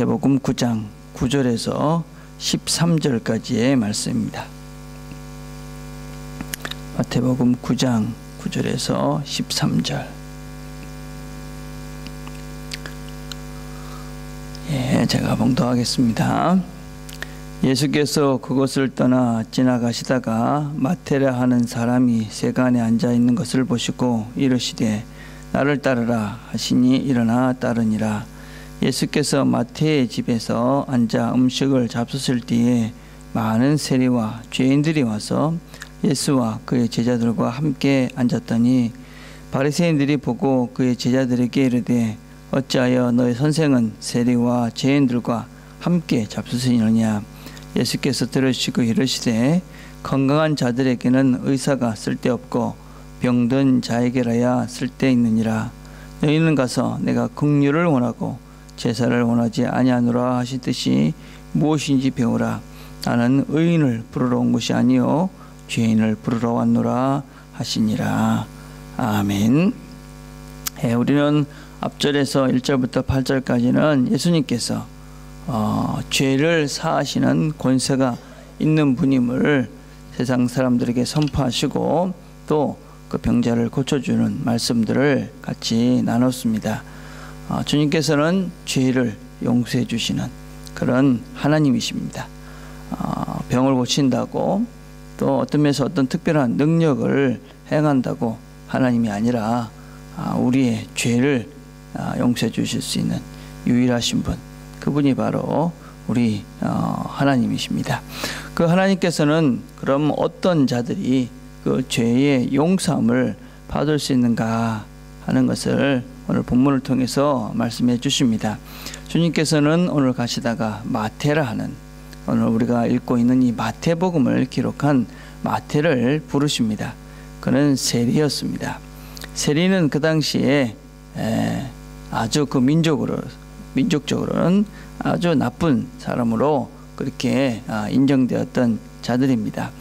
마태복음 9장 9절에서 13절까지의 말씀입니다. 마태복음 9장 9절에서 13절. 제가 봉독하겠습니다. 예수께서 그곳을 떠나 지나가시다가 마태라 하는 사람이 세간에 앉아 있는 것을 보시고 이르시되 나를 따르라 하시니 일어나 따르니라. 예수께서 마태의 집에서 앉아 음식을 잡수실 때에 많은 세리와 죄인들이 와서 예수와 그의 제자들과 함께 앉았더니 바리새인들이 보고 그의 제자들에게 이르되 어찌하여 너희 선생은 세리와 죄인들과 함께 잡수시느냐. 예수께서 들으시고 이르시되 건강한 자들에게는 의사가 쓸데없고 병든 자에게라야 쓸데있느니라. 너희는 가서 내가 긍휼을 원하고 제사를 원하지 아니하노라 하시듯이 무엇인지 배우라. 나는 의인을 부르러 온 것이 아니요 죄인을 부르러 왔노라 하시니라. 아멘. 우리는 앞절에서 1절부터 8절까지는 예수님께서 죄를 사하시는 권세가 있는 분임을 세상 사람들에게 선포하시고 또 그 병자를 고쳐주는 말씀들을 같이 나눴습니다. 주님께서는 죄를 용서해 주시는 그런 하나님이십니다. 병을 고친다고 또 어떤 면에서 어떤 특별한 능력을 행한다고 하나님이 아니라 우리의 죄를 용서해 주실 수 있는 유일하신 분, 그분이 바로 우리 하나님이십니다. 그 하나님께서는 그럼 어떤 자들이 그 죄의 용서함을 받을 수 있는가 하는 것을 오늘 본문을 통해서 말씀해 주십니다. 주님께서는 오늘 가시다가 마태라 하는, 오늘 우리가 읽고 있는 이 마태복음을 기록한 마태를 부르십니다. 그는 세리였습니다. 세리는 그 당시에 아주 그 민족적으로는 아주 나쁜 사람으로 그렇게 인정되었던 자들입니다.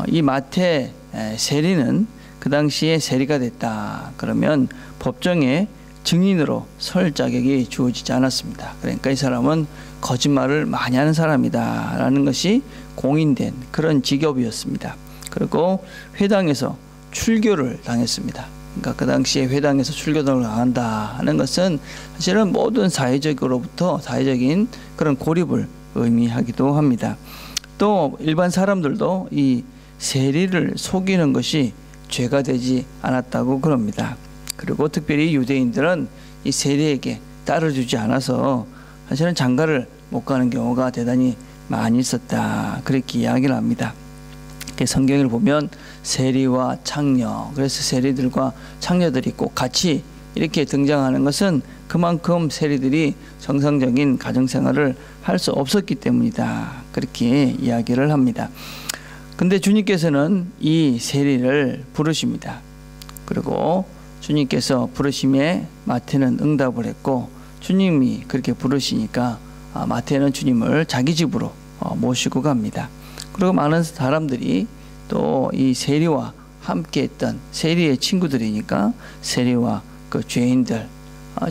이 마태 세리는 그 당시에 세리가 됐다 그러면 법정에 증인으로 설 자격이 주어지지 않았습니다. 그러니까 이 사람은 거짓말을 많이 하는 사람이다 라는 것이 공인된 그런 직업이었습니다. 그리고 회당에서 출교를 당했습니다. 그러니까 그 당시에 회당에서 출교를 당한다 하는 것은 사실은 모든 사회적인 그런 고립을 의미하기도 합니다. 또 일반 사람들도 이 세리를 속이는 것이 죄가 되지 않았다고 그럽니다. 그리고 특별히 유대인들은 이 세리에게 따라주지 않아서 사실은 장가를 못 가는 경우가 대단히 많이 있었다 그렇게 이야기를 합니다. 성경을 보면 세리와 창녀, 그래서 세리들과 창녀들이 꼭 같이 이렇게 등장하는 것은 그만큼 세리들이 정상적인 가정생활을 할 수 없었기 때문이다 그렇게 이야기를 합니다. 근데 주님께서는 이 세리를 부르십니다. 그리고 주님께서 부르심에 마태는 응답을 했고, 주님이 그렇게 부르시니까 마태는 주님을 자기 집으로 모시고 갑니다. 그리고 많은 사람들이 또 이 세리와 함께 했던, 세리의 친구들이니까 세리와 그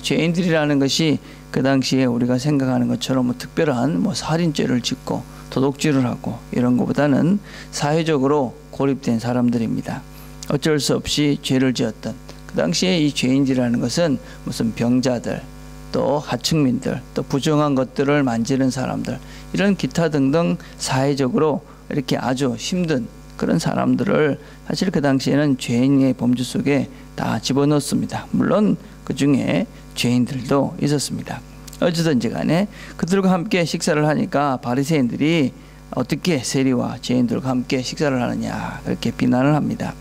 죄인들이라는 것이 그 당시에 우리가 생각하는 것처럼 특별한 살인죄를 짓고 도둑질을 하고 이런 것보다는 사회적으로 고립된 사람들입니다. 어쩔 수 없이 죄를 지었던, 그 당시에 이 죄인들이라는 것은 무슨 병자들, 또 하층민들, 또 부정한 것들을 만지는 사람들, 이런 기타 등등 사회적으로 이렇게 아주 힘든 그런 사람들을 사실 그 당시에는 죄인의 범주 속에 다 집어넣습니다. 물론 그 중에 죄인들도 있었습니다. 어찌든지 간에 그들과 함께 식사를 하니까 바리새인들이 어떻게 세리와 죄인들과 함께 식사를 하느냐 그렇게 비난을 합니다.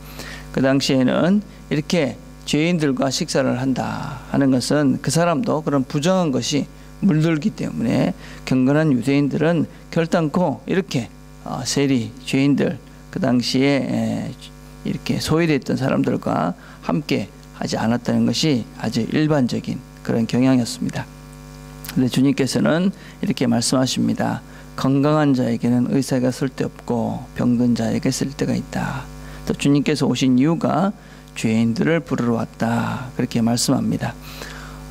그 당시에는 이렇게 죄인들과 식사를 한다 하는 것은 그 사람도 그런 부정한 것이 물들기 때문에 경건한 유대인들은 결단코 이렇게 세리, 죄인들, 그 당시에 이렇게 소외됐던 사람들과 함께 하지 않았다는 것이 아주 일반적인 그런 경향이었습니다. 그런데 주님께서는 이렇게 말씀하십니다. 건강한 자에게는 의사가 쓸데없고 병든 자에게 쓸데가 있다. 또 주님께서 오신 이유가 죄인들을 부르러 왔다 그렇게 말씀합니다.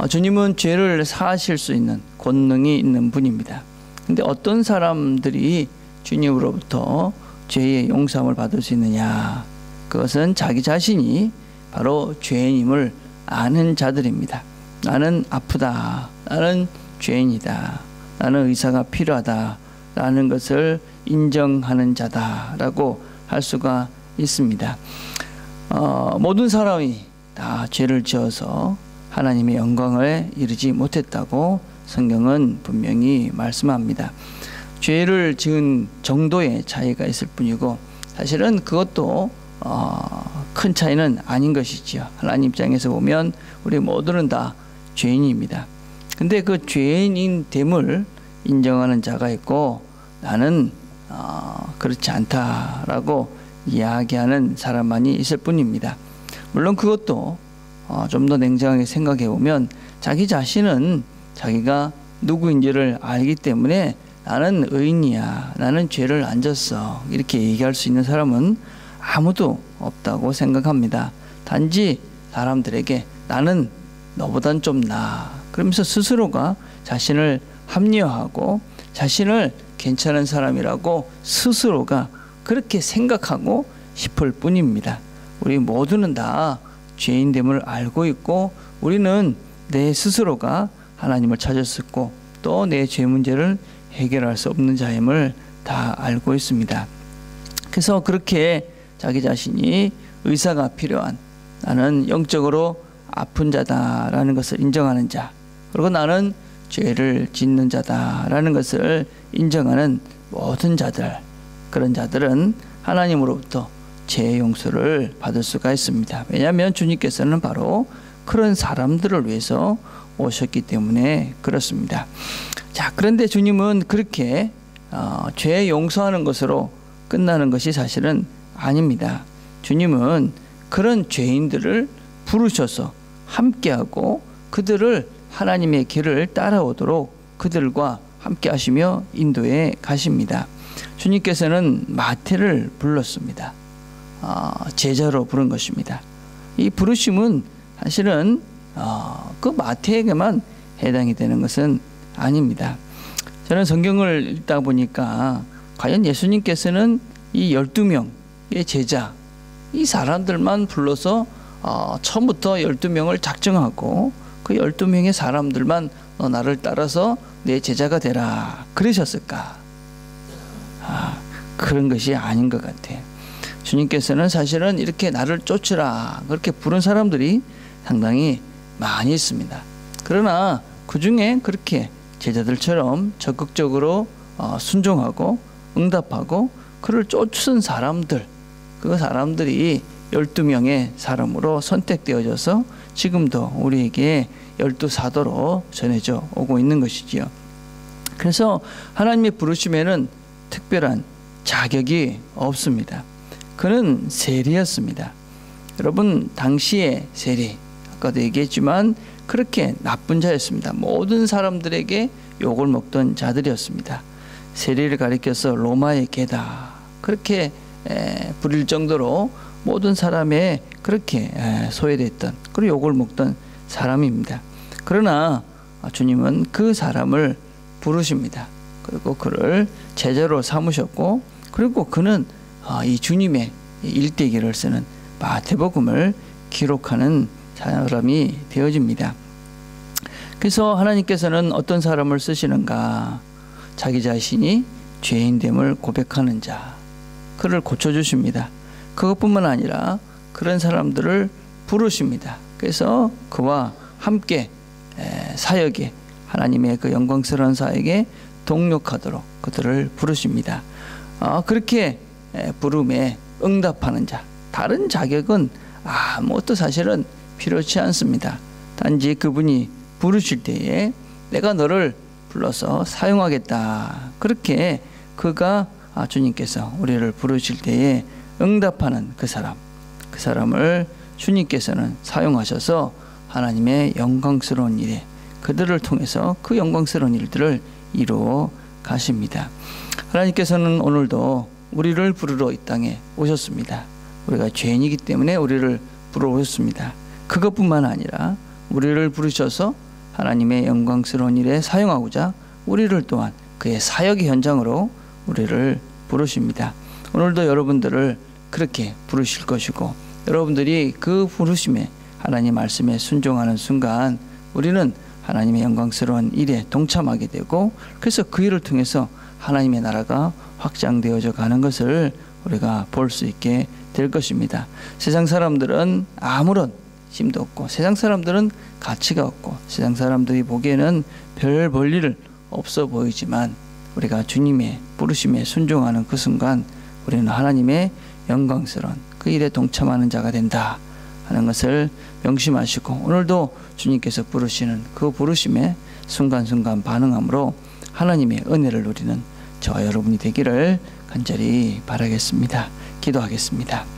주님은 죄를 사하실 수 있는 권능이 있는 분입니다. 근데 어떤 사람들이 주님으로부터 죄의 용서함을 받을 수 있느냐? 그것은 자기 자신이 바로 죄인임을 아는 자들입니다. 나는 아프다. 나는 죄인이다. 나는 의사가 필요하다. 라는 것을 인정하는 자다라고 할 수가 있습니다. 모든 사람이 다 죄를 지어서 하나님의 영광을 이루지 못했다고 성경은 분명히 말씀합니다. 죄를 지은 정도의 차이가 있을 뿐이고 사실은 그것도 큰 차이는 아닌 것이지요. 하나님 입장에서 보면 우리 모두는 다 죄인입니다. 근데 그 죄인인 됨을 인정하는 자가 있고 나는 그렇지 않다라고 이야기하는 사람만이 있을 뿐입니다. 물론 그것도 좀 더 냉정하게 생각해 보면 자기 자신은 자기가 누구인지를 알기 때문에 나는 의인이야, 나는 죄를 안 졌어, 이렇게 얘기할 수 있는 사람은 아무도 없다고 생각합니다. 단지 사람들에게 나는 너보단 좀 나아, 그러면서 스스로가 자신을 합리화하고 자신을 괜찮은 사람이라고 스스로가 그렇게 생각하고 싶을 뿐입니다. 우리 모두는 다 죄인됨을 알고 있고 우리는 내 스스로가 하나님을 찾았었고 또 내 죄 문제를 해결할 수 없는 자임을 다 알고 있습니다. 그래서 그렇게 자기 자신이 의사가 필요한, 나는 영적으로 아픈 자다라는 것을 인정하는 자, 그리고 나는 죄를 짓는 자다라는 것을 인정하는 모든 자들, 그런 자들은 하나님으로부터 죄 용서를 받을 수가 있습니다. 왜냐하면 주님께서는 바로 그런 사람들을 위해서 오셨기 때문에 그렇습니다. 자, 그런데 주님은 그렇게 죄 용서하는 것으로 끝나는 것이 사실은 아닙니다. 주님은 그런 죄인들을 부르셔서 함께하고 그들을 하나님의 길을 따라오도록 그들과 함께 하시며 인도해 가십니다. 주님께서는 마태를 불렀습니다. 제자로 부른 것입니다. 이 부르심은 사실은 그 마태에게만 해당이 되는 것은 아닙니다. 저는 성경을 읽다 보니까 과연 예수님께서는 이 12명의 제자, 이 사람들만 불러서 처음부터 12명을 작정하고 그 12명의 사람들만 너 나를 따라서 내 제자가 되라 그러셨을까? 그런 것이 아닌 것 같아요. 주님께서는 사실은 이렇게 나를 쫓으라 그렇게 부른 사람들이 상당히 많이 있습니다. 그러나 그 중에 그렇게 제자들처럼 적극적으로 순종하고 응답하고 그를 쫓은 사람들, 그 사람들이 12명의 사람으로 선택되어져서 지금도 우리에게 12사도로 전해져 오고 있는 것이지요. 그래서 하나님의 부르심에는 특별한 자격이 없습니다. 그는 세리였습니다. 여러분, 당시의 세리, 아까도 얘기했지만 그렇게 나쁜 자였습니다. 모든 사람들에게 욕을 먹던 자들이었습니다. 세리를 가리켜서 로마의 개다 그렇게 부릴 정도로 모든 사람에 그렇게 소외됐던, 그리고 욕을 먹던 사람입니다. 그러나 주님은 그 사람을 부르십니다. 그리고 그를 제자로 삼으셨고, 그리고 그는 이 주님의 일대기를 쓰는 마태복음을 기록하는 사람이 되어집니다. 그래서 하나님께서는 어떤 사람을 쓰시는가? 자기 자신이 죄인됨을 고백하는 자, 그를 고쳐주십니다. 그것뿐만 아니라 그런 사람들을 부르십니다. 그래서 그와 함께 사역에, 하나님의 그 영광스러운 사역에 동력하도록 그들을 부르십니다. 그렇게 부름에 응답하는 자, 다른 자격은 아무것도 사실은 필요치 않습니다. 단지 그분이 부르실 때에 내가 너를 불러서 사용하겠다, 그렇게 그가 주님께서 우리를 부르실 때에 응답하는 그 사람을 주님께서는 사용하셔서 하나님의 영광스러운 일에 그들을 통해서 그 영광스러운 일들을 이루어 가십니다. 하나님께서는 오늘도 우리를 부르러 이 땅에 오셨습니다. 우리가 죄인이기 때문에 우리를 부르러 오셨습니다. 그것뿐만 아니라 우리를 부르셔서 하나님의 영광스러운 일에 사용하고자 우리를 또한 그의 사역의 현장으로 우리를 부르십니다. 오늘도 여러분들을 그렇게 부르실 것이고, 여러분들이 그 부르심에 하나님 말씀에 순종하는 순간 우리는 하나님의 영광스러운 일에 동참하게 되고, 그래서 그 일을 통해서 하나님의 나라가 확장되어져 가는 것을 우리가 볼 수 있게 될 것입니다. 세상 사람들은 아무런 힘도 없고, 세상 사람들은 가치가 없고, 세상 사람들이 보기에는 별 볼일 없어 보이지만 우리가 주님의 부르심에 순종하는 그 순간 우리는 하나님의 영광스러운 그 일에 동참하는 자가 된다 하는 것을 명심하시고, 오늘도 주님께서 부르시는 그 부르심에 순간순간 반응함으로 하나님의 은혜를 누리는 저와 여러분이 되기를 간절히 바라겠습니다. 기도하겠습니다.